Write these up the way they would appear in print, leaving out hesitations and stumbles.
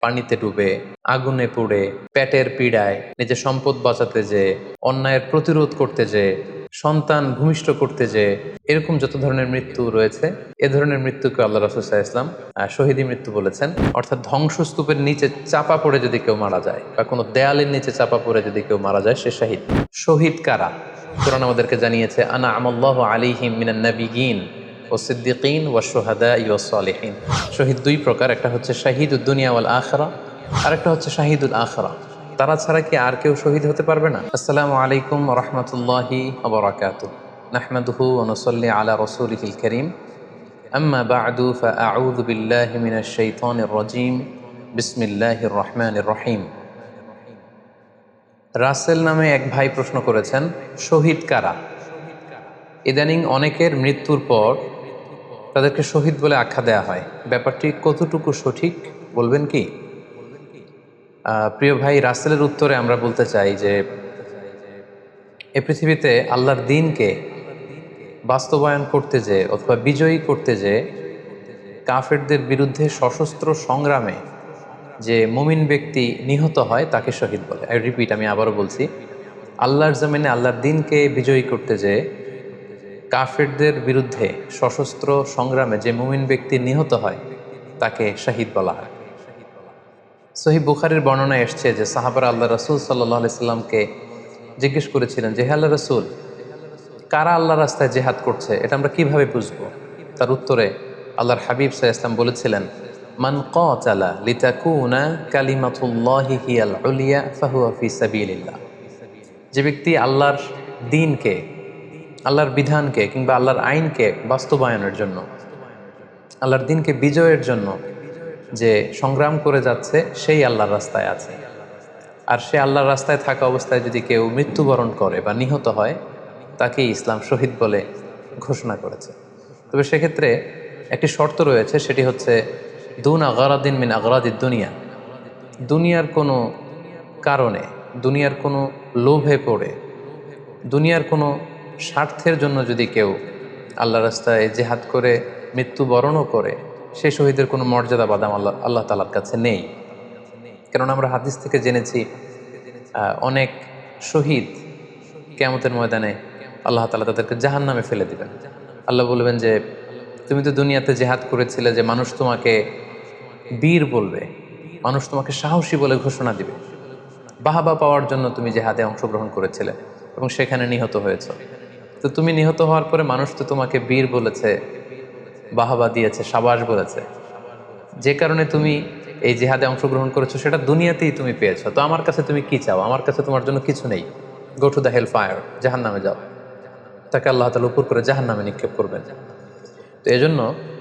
পানিতে ডুবে, আগুনে পুড়ে, পেটের পীড়ায়, নিজের সম্পদ বাঁচাতে যেয়ে, অন্যায়ের প্রতিরোধ করতে যেয়ে, সন্তান ভূমিষ্ঠ করতে যেয়ে, এরকম যত ধরনের মৃত্যু রয়েছে, এ ধরনের মৃত্যুকে আল্লাহ রাসূল সাল্লাল্লাহু আলাইহি ওয়াসাল্লাম শহীদী মৃত্যু বলেছেন। অর্থাৎ ধ্বংসস্তূপের নিচে চাপা পড়ে যদি কেউ মারা যায়, বা কোনো দেয়ালের নিচে চাপা পড়ে যদি কেউ মারা যায়, সে শহীদ। শহীদ কারা? কোরআন আমাদেরকে জানিয়েছে, আনা আমাল্লাহু আলাইহিম মিনান নাবিয়্যিন ও সিদ্দিকিন ওয়া শুহাদা ওয়াস সালিহিন। শহীদ দুই প্রকার, একটা হচ্ছে শাহিদুদ দুনিয়া ওয়াল আখিরা, আর একটা হচ্ছে শাহিদুল আখিরা। তারা ছাড়া কি আর কেউ শহীদ হতে পারবে না? আসসালামু আলাইকুম ওয়া রাহমাতুল্লাহি ওয়া বারাকাতুহু। নাহমাদুহু ওয়া নুসাল্লি আলা রাসূলিহিল কারীম। আম্মা বা'দু ফাআউযু বিল্লাহি মিনাশ শাইতানির রাজীম। বিসমিল্লাহির রহমানির রহিম। রাসেল নামে এক ভাই প্রশ্ন করেছেন, শহীদ কারা? ইদানিং অনেকের মৃত্যুর পর তাদেরকে শহীদ বলে আখ্যা দেয়া হয়। ব্যাপারটি কতটুকু সঠিক বলবেন কি? প্রিয় ভাই, রাসেলের উত্তরে আমরা বলতে চাই যে এ পৃথিবীতে আল্লাহর দ্বীনকে বাস্তবায়ন করতে যেয়ে অথবা বিজয়ী করতে যেয়ে কাফেরদের বিরুদ্ধে সশস্ত্র সংগ্রামে যে মুমিন ব্যক্তি নিহত হয় তাকে শহীদ বলে। আমি আবারও বলছি, আল্লাহর জমিনে আল্লাহর দ্বীনকে বিজয়ী করতে যেয়ে কাফেরদের বিরুদ্ধে সশস্ত্র সংগ্রামে যে মুমিন ব্যক্তি নিহত হয় তাকে শহীদ বলা হয়। সহিহ বুখারীর বর্ণনায় এসছে যে সাহাবারা আল্লাহ রাসূল সাল্লাল্লাহু আলাইহি সাল্লামকে জিজ্ঞেস করেছিলেন যে, হে আল্লাহ রাসূল, কারা আল্লাহ রাস্তায় জেহাদ করছে এটা আমরা কিভাবে বুঝবো? তার উত্তরে আল্লাহর হাবিব সাল্লাল্লাহু আলাইহি ওয়াসাল্লাম বলেছিলেন, মান কাতালা লিতাকুনা কালিমাতুল্লাহি হিয়াল উলিয়া ফাহুয়া ফি সাবিলিল্লাহ। যে ব্যক্তি আল্লাহর দ্বীনকে, আল্লাহর বিধানকে কিংবা আল্লাহর আইনকে বাস্তবায়নের জন্য, আল্লাহর দ্বীনকে বিজয়ের জন্য যে সংগ্রাম করে যাচ্ছে, সেই আল্লাহর রাস্তায় আছে। আর সে আল্লাহর রাস্তায় থাকা অবস্থায় যদি কেউ মৃত্যুবরণ করে বা নিহত হয়, তাকে ইসলাম শহীদ বলে ঘোষণা করেছে। তবে সেক্ষেত্রে একটি শর্ত রয়েছে, সেটি হচ্ছে দুন আগরাদিন মিন আগরাদিদ দুনিয়া। দুনিয়ার কোনো কারণে, দুনিয়ার কোনো লোভে পড়ে, দুনিয়ার কোনো স্বার্থের জন্য যদি কেউ আল্লাহ রাস্তায় জেহাদ করে মৃত্যুবরণও করে, সে শহীদের কোনো মর্যাদা বাদাম আল্লাহ তাআলার কাছে নেই। কেননা আমরা হাদিস থেকে জেনেছি অনেক শহীদ কিয়ামতের ময়দানে আল্লাহ তাআলা তাদেরকে জাহান্নামে ফেলে দিবেন। আল্লাহ বলবেন যে, তুমি তো দুনিয়াতে জেহাদ করেছিলে যে মানুষ তোমাকে বীর বলবে, মানুষ তোমাকে সাহসী বলে ঘোষণা দিবে, বাহাবা পাওয়ার জন্য তুমি জেহাদে অংশগ্রহণ করেছিলে এবং সেখানে নিহত হয়েছ। তো তুমি নিহত হওয়ার পরে মানুষ তো তোমাকে বীর বলেছে, বাহাবা দিয়েছে, সাবাস বলেছে, যে কারণে তুমি এই জিহাদে অংশগ্রহণ করেছো, সেটা দুনিয়াতেই তুমি পেয়েছো। তো আমার কাছে তুমি কি চাও? আমার কাছে তোমার জন্য কিছু নেই। Go to the hell fire, জাহান নামে যাও। তাকে আল্লাহ তাআলা উপর করে জাহান নামে নিক্ষেপ করবেন। তো এজন্য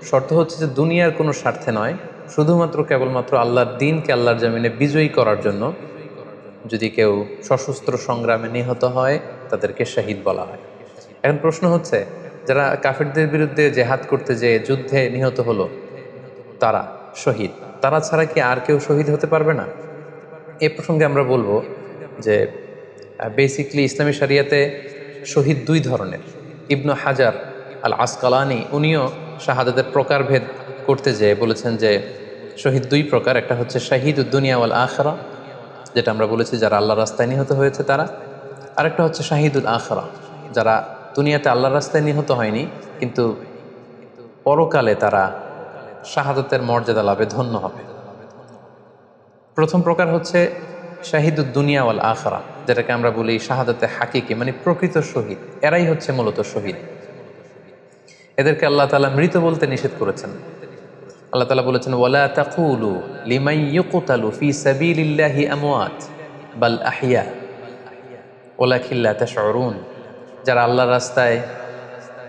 শর্ত হচ্ছে যে দুনিয়ার কোনো স্বার্থে নয়, শুধুমাত্র কেবলমাত্র আল্লাহর দ্বীনকে আল্লাহর জমিনে বিজয়ী করার জন্য যদি কেউ সশস্ত্র সংগ্রামে নিহত হয়, তাদেরকে শহীদ বলা হয়। এখন প্রশ্ন হচ্ছে, যারা কাফেরদের বিরুদ্ধে জেহাদ করতে যেয়ে যুদ্ধে নিহত হলো, তারা শহীদ, তারা ছাড়া কি আর কেউ শহীদ হতে পারবে না? এ প্রসঙ্গে আমরা বলবো যে বেসিকলি ইসলামী শরিয়াতে শহীদ দুই ধরনের। ইবনু হাজার আল আসকালানি উনিও শাহাদাতের প্রকারভেদ করতে যেয়ে বলেছেন যে শহীদ দুই প্রকার। একটা হচ্ছে শাহিদুদ দুনিয়া ওয়াল আখিরা, যেটা আমরা বলেছি যারা আল্লাহর রাস্তায় নিহত হয়েছে তারা। আরেকটা হচ্ছে শাহিদুল আখিরা, যারা দুনিয়াতে আল্লাহর রাস্তায় নিহত হয়নি কিন্তু পরকালে তারা শাহাদাতের মর্যাদা লাভে ধন্য হবে। প্রথম প্রকার হচ্ছে শাহিদুদ দুনিয়া ওয়াল আখিরা, যেটাকে আমরা বলি শাহাদাতে হাকিকি, মানে প্রকৃত শহীদ। এরাই হচ্ছে মূলত শহীদ। এদেরকে আল্লাহ তাআলা মৃত বলতে নিষেধ করেছেন। আল্লাহ তাআলা বলেছেন, ওয়ালা তাকুলু লিমান ইউকতালু ফি সাবিলিল্লাহি আমওয়াত বাল আহইয়া ওয়ালাকিন লা তাশউরুন। যারা আল্লাহর রাস্তায়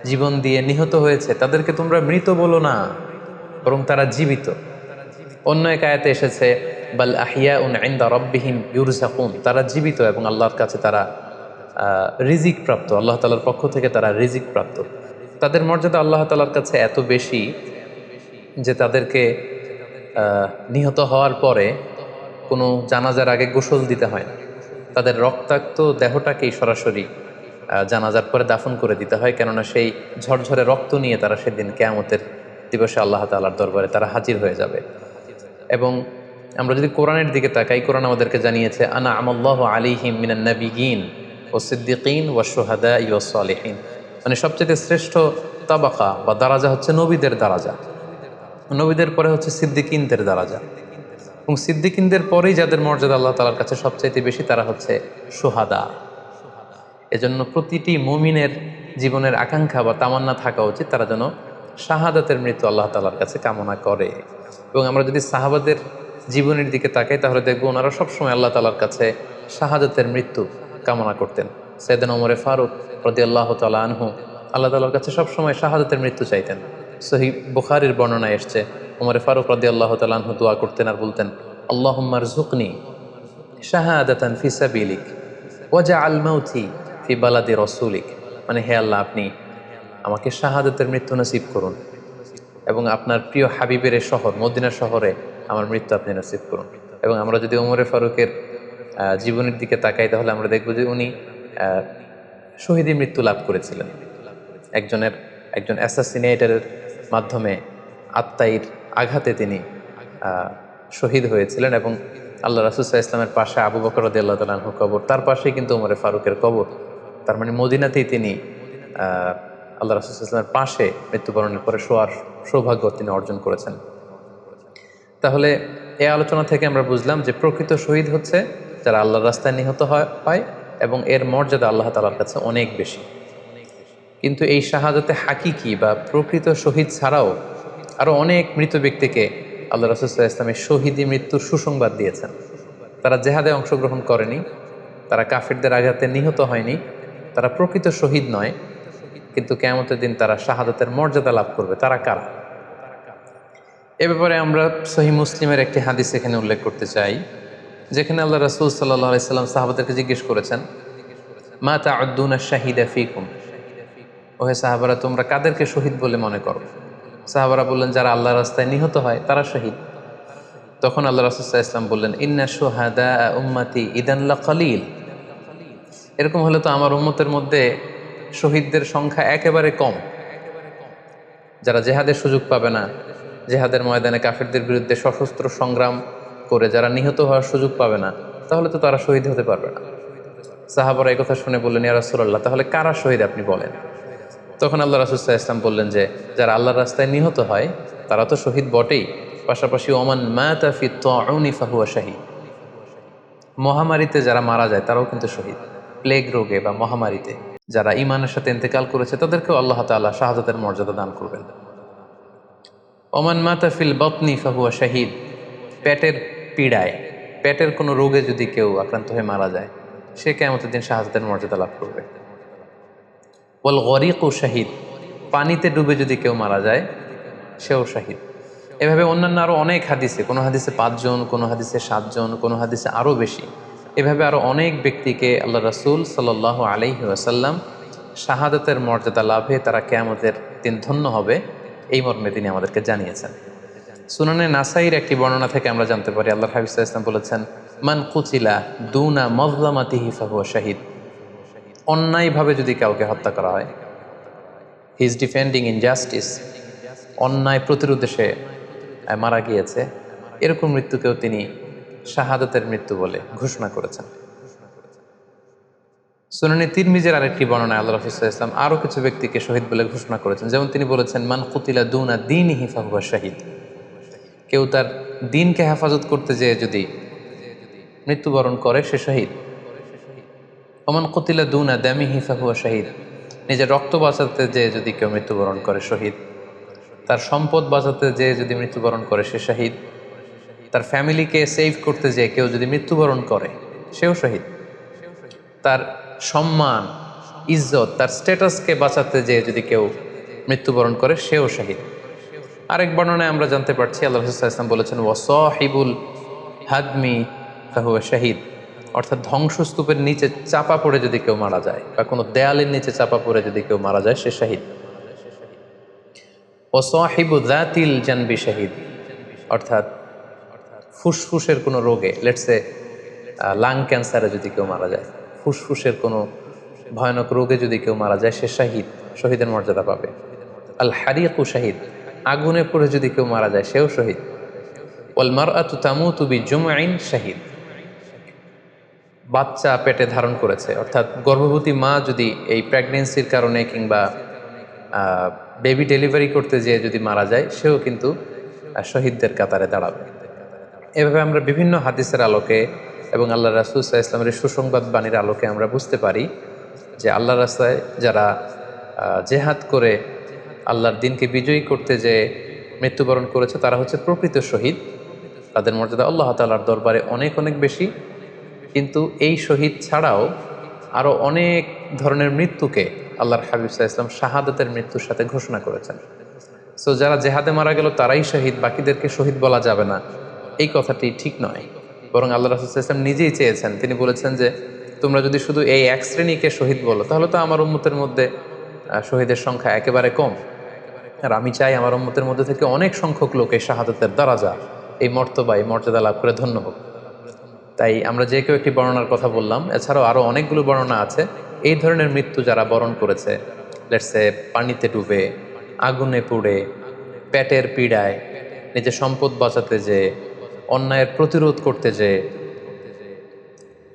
জীবন দিয়ে নিহত হয়েছে তাদেরকে তোমরা মৃত বলো না, বরং তারা জীবিত। অন্য এক আয়াতে এসেছে, বাল আহিয়াউন ইনদা রাব্বিহিম ইউরযাকুন, তারা জীবিত এবং আল্লাহর কাছে তারা রিজিক প্রাপ্ত, আল্লাহ তাআলার পক্ষ থেকে তারা রিজিক প্রাপ্ত। তাদের মর্যাদা আল্লাহ তাআলার কাছে এত বেশি যে তাদেরকে নিহত হওয়ার পরে কোনো জানাজার আগে গোসল দিতে হয় না। তাদের রক্তাক্ত দেহটাকেই সরাসরি জানাজার পরে দাফন করে দিতে হয়, কেননা সেই ঝরঝরে রক্ত নিয়ে তারা সেদিন কিয়ামতের দিবসে আল্লাহ তাআলার দরবারে তারা হাজির হয়ে যাবে। এবং আমরা যদি কোরআনের দিকে তাকাই, কোরআন আমাদেরকে জানিয়েছে আনা আমাল্লাহু আলাইহিম মিনান নাবিয়িন ও সিদ্দিকিন ওয়া শুহাদা ওয়াস সালিহিন, মানে সবচেয়ে শ্রেষ্ঠ তাবাকা বা দারাজা হচ্ছে নবীদের দারাজা, নবীদের পরে হচ্ছে সিদ্দিকিনদের দারাজা, এবং সিদ্দিকিনদের পরেই যাদের মর্যাদা আল্লাহ তাআলার কাছে সবচাইতে বেশি তারা হচ্ছে শুহাদা। এজন্য প্রতিটি মুমিনের জীবনের আকাঙ্ক্ষা বা তামান্না থাকা উচিত তারা যেন শাহাদাতের মৃত্যু আল্লাহ তাআলার কাছে কামনা করে। এবং আমরা যদি সাহাবাদের জীবনের দিকে তাকাই তাহলে দেখবো ওনারা সবসময় আল্লাহ তাআলার কাছে শাহাদাতের মৃত্যু কামনা করতেন। সাইয়েদনা ওমর ফারুক রাদিয়াল্লাহু তাআলা আনহু আল্লাহ তাআলার কাছে সবসময় শাহাদাতের মৃত্যু চাইতেন। সহিহ বুখারীর বর্ণনায় এসছে ওমর ফারুক রাদিয়াল্লাহু তাআলা আনহু দোয়া করতেন আর বলতেন, আল্লাহুম্মা রযুকনি শাহাদাতান ফি সাবিলিক ওয়াজআল মাউতি ফি বালাদি রাসূলিক, মানে হে আল্লাহ, আপনি আমাকে শাহাদাতের মৃত্যু নসিব করুন এবং আপনার প্রিয় হাবিবের শহর মদিনা শহরে আমার মৃত্যু আপনি নসিব করুন। এবং আমরা যদি ওমর ফারুকের জীবনের দিকে তাকাই তাহলে আমরা দেখব যে উনি শহীদি মৃত্যু লাভ করেছিলেন। একজন অ্যাসাসিনেটরের মাধ্যমে আত্মাইর আঘাতে তিনি শহীদ হয়েছিলেন এবং আল্লাহ রাসূল সাল্লাল্লাহু আলাইহি ওয়াসাল্লামের পাশে আবু বকর রাদিয়াল্লাহু তাআলা আনহু কবর, তার পাশেই কিন্তু ওমর ফারুকের কবর। তার মানে মদিনাতেই তিনি আল্লাহ রাসূল সাল্লাল্লাহু আলাইহি ওয়াসাল্লামের পাশে মৃত্যুবরণের পরে শোয়ার সৌভাগ্য তিনি অর্জন করেছেন। তাহলে এই আলোচনা থেকে আমরা বুঝলাম যে প্রকৃত শহীদ হচ্ছে যারা আল্লাহর রাস্তায় নিহত হয় এবং এর মর্যাদা আল্লাহ তাআলার কাছে অনেক বেশি। কিন্তু এই শাহাদাতে হাকিকি বা প্রকৃত শহীদ ছাড়াও আরও অনেক মৃত ব্যক্তিকে আল্লাহ রাসূল সাল্লাল্লাহু আলাইহি ওয়াসাল্লাম শহীদি মৃত্যুর সুসংবাদ দিয়েছেন। তারা জেহাদে অংশগ্রহণ করেনি, তারা কাফিরদের আঘাতে নিহত হয়নি, তারা প্রকৃত শহীদ নয়, কিন্তু কিয়ামতের দিন তারা শাহাদাতের মর্যাদা লাভ করবে। তারা কারা? এ ব্যাপারে আমরা সহিহ মুসলিমের একটি হাদিস এখানে উল্লেখ করতে চাই, যেখানে আল্লাহ রাসূল সাল্লাল্লাহু আলাইহি ওয়াসাল্লাম সাহাবাদেরকে জিজ্ঞেস করেছেন, মা তা'উদ্দুনা শাহিদা ফীকুম, ওহে সাহাবারা তোমরা কাদেরকে শহীদ বলে মনে করো? সাহাবারা বললেন, যারা আল্লাহর রাস্তায় নিহত হয় তারা শহীদ। তখন আল্লাহ রাসূল সাল্লাল্লাহু আলাইহি ওয়াসাল্লাম বললেন, ইন্না শুহাদা উম্মতি ইদান লাকালিল, এরকম হলে তো আমার উম্মতের মধ্যে শহীদদের সংখ্যা একেবারে কম। যারা জেহাদের সুযোগ পাবে না, জেহাদের ময়দানে কাফিরদের বিরুদ্ধে সশস্ত্র সংগ্রাম করে যারা নিহত হওয়ার সুযোগ পাবে না, তাহলে তো তারা শহীদ হতে পারবে না। সাহাবারা এই কথা শুনে বললেন, ইয়া রাসূলুল্লাহ, তাহলে কারা শহীদ আপনি বলেন। তখন আল্লাহ রাসূল সাল্লাল্লাহু আলাইহি ওয়াসাল্লাম বললেন যে যারা আল্লাহর রাস্তায় নিহত হয় তারা তো শহীদ বটেই, পাশাপাশি ওমান মাতা ফি তাউনি ফাহুয়া শাহীদ, মহামারীতে যারা মারা যায় তারাও কিন্তু শহীদ। প্লেগ রোগে বা মহামারীতে যারা ঈমানের সাথে ইন্তেকাল করেছে তাদেরকেও আল্লাহ তাআলা শাহাদাতের মর্যাদা দান করবেন। ওমান মাতা ফিল বাতনি ফাহুয়া শাহীদ, পেটের পীড়ায়, পেটের কোনো রোগে যদি কেউ আক্রান্ত হয়ে মারা যায় সে কিয়ামতের দিন শাহাদাতের মর্যাদা লাভ করবে। ওয়াল গরিকু শাহীদ, পানিতে ডুবে যদি কেউ মারা যায় সেও শাহীদ। এভাবে অন্যান্য আরও অনেক হাদিসে, কোনো হাদিসে 5 জন, কোনো হাদিসে 7 জন, কোনো হাদিসে আরও বেশি, এভাবে আরও অনেক ব্যক্তিকে আল্লাহ রাসূল সাল্লাল্লাহু আলাইহি ওয়াসাল্লাম শাহাদাতের মর্যাদা লাভে তারা কিয়ামতের দিন ধন্য হবে এই মর্মে তিনি আমাদেরকে জানিয়েছেন। সুনানে নাসাইর একটি বর্ণনা থেকে আমরা জানতে পারি আল্লাহর হাবিব সাল্লাল্লাহু আলাইহি ওয়াসাল্লাম বলেছেন, মান কুতিলা দুনা মাজলামাতিহি ফাহুয়া শাহীদ, অন্যায়ভাবে যদি কাউকে হত্যা করা হয়, হি ইজ ডিফেন্ডিং ইনজাস্টিস, অন্যায় প্রতিরোধে সে মারা গিয়েছে, এরকম মৃত্যুকেও তিনি শাহাদাতের মৃত্যু বলে ঘোষণা করেছেন। সুনানে তিরমিজির আরেকটি বর্ণনায় আল্লাহ রাসূল সাল্লাল্লাহু আলাইহি ওয়াসাল্লাম আরও কিছু ব্যক্তিকে শহীদ বলে ঘোষণা করেছেন। যেমন তিনি বলেছেন, মান কুতিলা দুনা দীনিহি ফাহুয়া শাহীদ, কেউ তার দিনকে হেফাজত করতে যেয়ে যদি মৃত্যুবরণ করে সে শহীদ। ওমান কুতিলা দুনা দামিহি ফাহুয়া শাহীদ, নিজের রক্ত বাঁচাতে যেয়ে যদি কেউ মৃত্যুবরণ করে শহীদ। তার সম্পদ বাঁচাতে যেয়ে যদি মৃত্যুবরণ করে সে শহীদ। তার ফ্যামিলিকে সেভ করতে যেয়ে কেউ যদি মৃত্যুবরণ করে সেও শহীদ। তার সম্মান, ইজ্জত, তার স্ট্যাটাসকে বাঁচাতে যেয়ে যদি কেউ মৃত্যুবরণ করে সেও শহীদ। আরেক বর্ণনায় আমরা জানতে পারছি আল্লাহ রাসূল সাল্লাল্লাহু আলাইহি ওয়াসাল্লাম বলেছেন, ওয়াসাহিবুল হাদমি ফাহুয়া শাহীদ, অর্থাৎ ধ্বংসস্তূপের নিচে চাপা পড়ে যদি কেউ মারা যায় বা কোনো দেয়ালের নিচে চাপা পড়ে যদি কেউ মারা যায় সে শহীদ। ওয়াসাহিবু যাতিল জানবি শাহীদ, অর্থাৎ ফুসফুসের কোনো রোগে, লেটসে লাং ক্যান্সারে যদি কেউ মারা যায়, ফুসফুসের কোনো ভয়ানক রোগে যদি কেউ মারা যায় সে শাহীদ, শহীদের মর্যাদা পাবে। আল হারিকু শাহীদ, আগুনে পড়ে যদি কেউ মারা যায় সেও শহীদ। ওয়াল মারআতু তামুতু বিজুমইন শাহিদ, বাচ্চা পেটে ধারণ করেছে অর্থাৎ গর্ভবতী মা যদি এই প্রেগনেন্সির কারণে কিংবা বেবি ডেলিভারি করতে যেয়ে যদি মারা যায়, সেও কিন্তু শহীদদের কাতারে দাঁড়াবে। এভাবে আমরা বিভিন্ন হাদিসের আলোকে এবং আল্লাহ রাসূল সাল্লাল্লাহু আলাইহি ওয়াসাল্লামের সুসংবাদ বাণীর আলোকে আমরা বুঝতে পারি যে আল্লাহর রাস্তায় যারা জেহাদ করে আল্লাহর দিনকে বিজয়ী করতে যে মৃত্যুবরণ করেছে তারা হচ্ছে প্রকৃত শহীদ। তাদের মর্যাদা আল্লাহ তাআলার দরবারে অনেক অনেক বেশি। কিন্তু এই শহীদ ছাড়াও আরও অনেক ধরনের মৃত্যুকে আল্লাহর হাবিব সাল্লাল্লাহু আলাইহি ওয়াসাল্লাম শাহাদাতের মৃত্যুর সাথে ঘোষণা করেছেন। সো যারা জেহাদে মারা গেল তারাই শহীদ, বাকিদেরকে শহীদ বলা যাবে না, এই কথাটি ঠিক নয়। বরং আল্লাহ রাসূল সাল্লাল্লাহু আলাইহি ওয়াসাল্লাম নিজেই চেয়েছেন, তিনি বলেছেন যে তোমরা যদি শুধু এই এক শ্রেণীকে শহীদ বলো তাহলে তো আমার উম্মতের মধ্যে শহীদের সংখ্যা একেবারে কম। আর আমি চাই আমার উম্মতের মধ্যে থেকে অনেক সংখ্যক লোক এই শাহাদাতের দারাজা, এই মর্তবা, এই মর্যাদা লাভ করে ধন্য হোক। তাই আমরা যে কেউ একটি বর্ণনার কথা বললাম, এছাড়াও আরও অনেকগুলো বর্ণনা আছে এই ধরনের মৃত্যু যারা বরণ করেছে। লেটসে পানিতে ডুবে, আগুনে পুড়ে, পেটের পীড়ায়, নিজের সম্পদ বাঁচাতে যে, অন্যায়ের প্রতিরোধ করতে যে,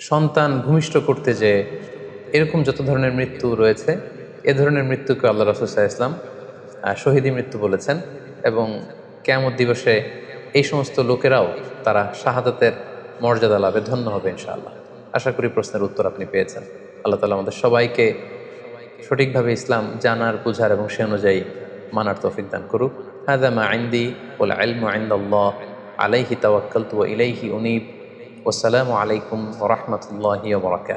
সন্তান ভূমিষ্ঠ করতে যে, এরকম যত ধরনের মৃত্যু রয়েছে এ ধরনের মৃত্যুকে আল্লাহ রাসূল সাল্লাল্লাহু আলাইহি ওয়াসাল্লাম শহীদি মৃত্যু বলেছেন। এবং কিয়ামত দিবসে এই সমস্ত লোকেরাও তারা শাহাদাতের মর্যাদা লাভে ধন্য হবে ইনশাআল্লাহ। আশা করি প্রশ্নের উত্তর আপনি পেয়েছেন। আল্লাহ তাআলা আমাদের সবাইকে সঠিকভাবে ইসলাম জানার, বুঝার এবং সে অনুযায়ী মানার তৌফিক দান করুক। হাযা মা ইনদি ওয়াল ইলমু ইনদাল্লাহ আলাইহি তাওয়াক্কালতু ওয়া ইলাইহি উনীব। ওয়াসসালামু আলাইকুম ওয়া রাহমাতুল্লাহি ওয়া বারাকাতুহু।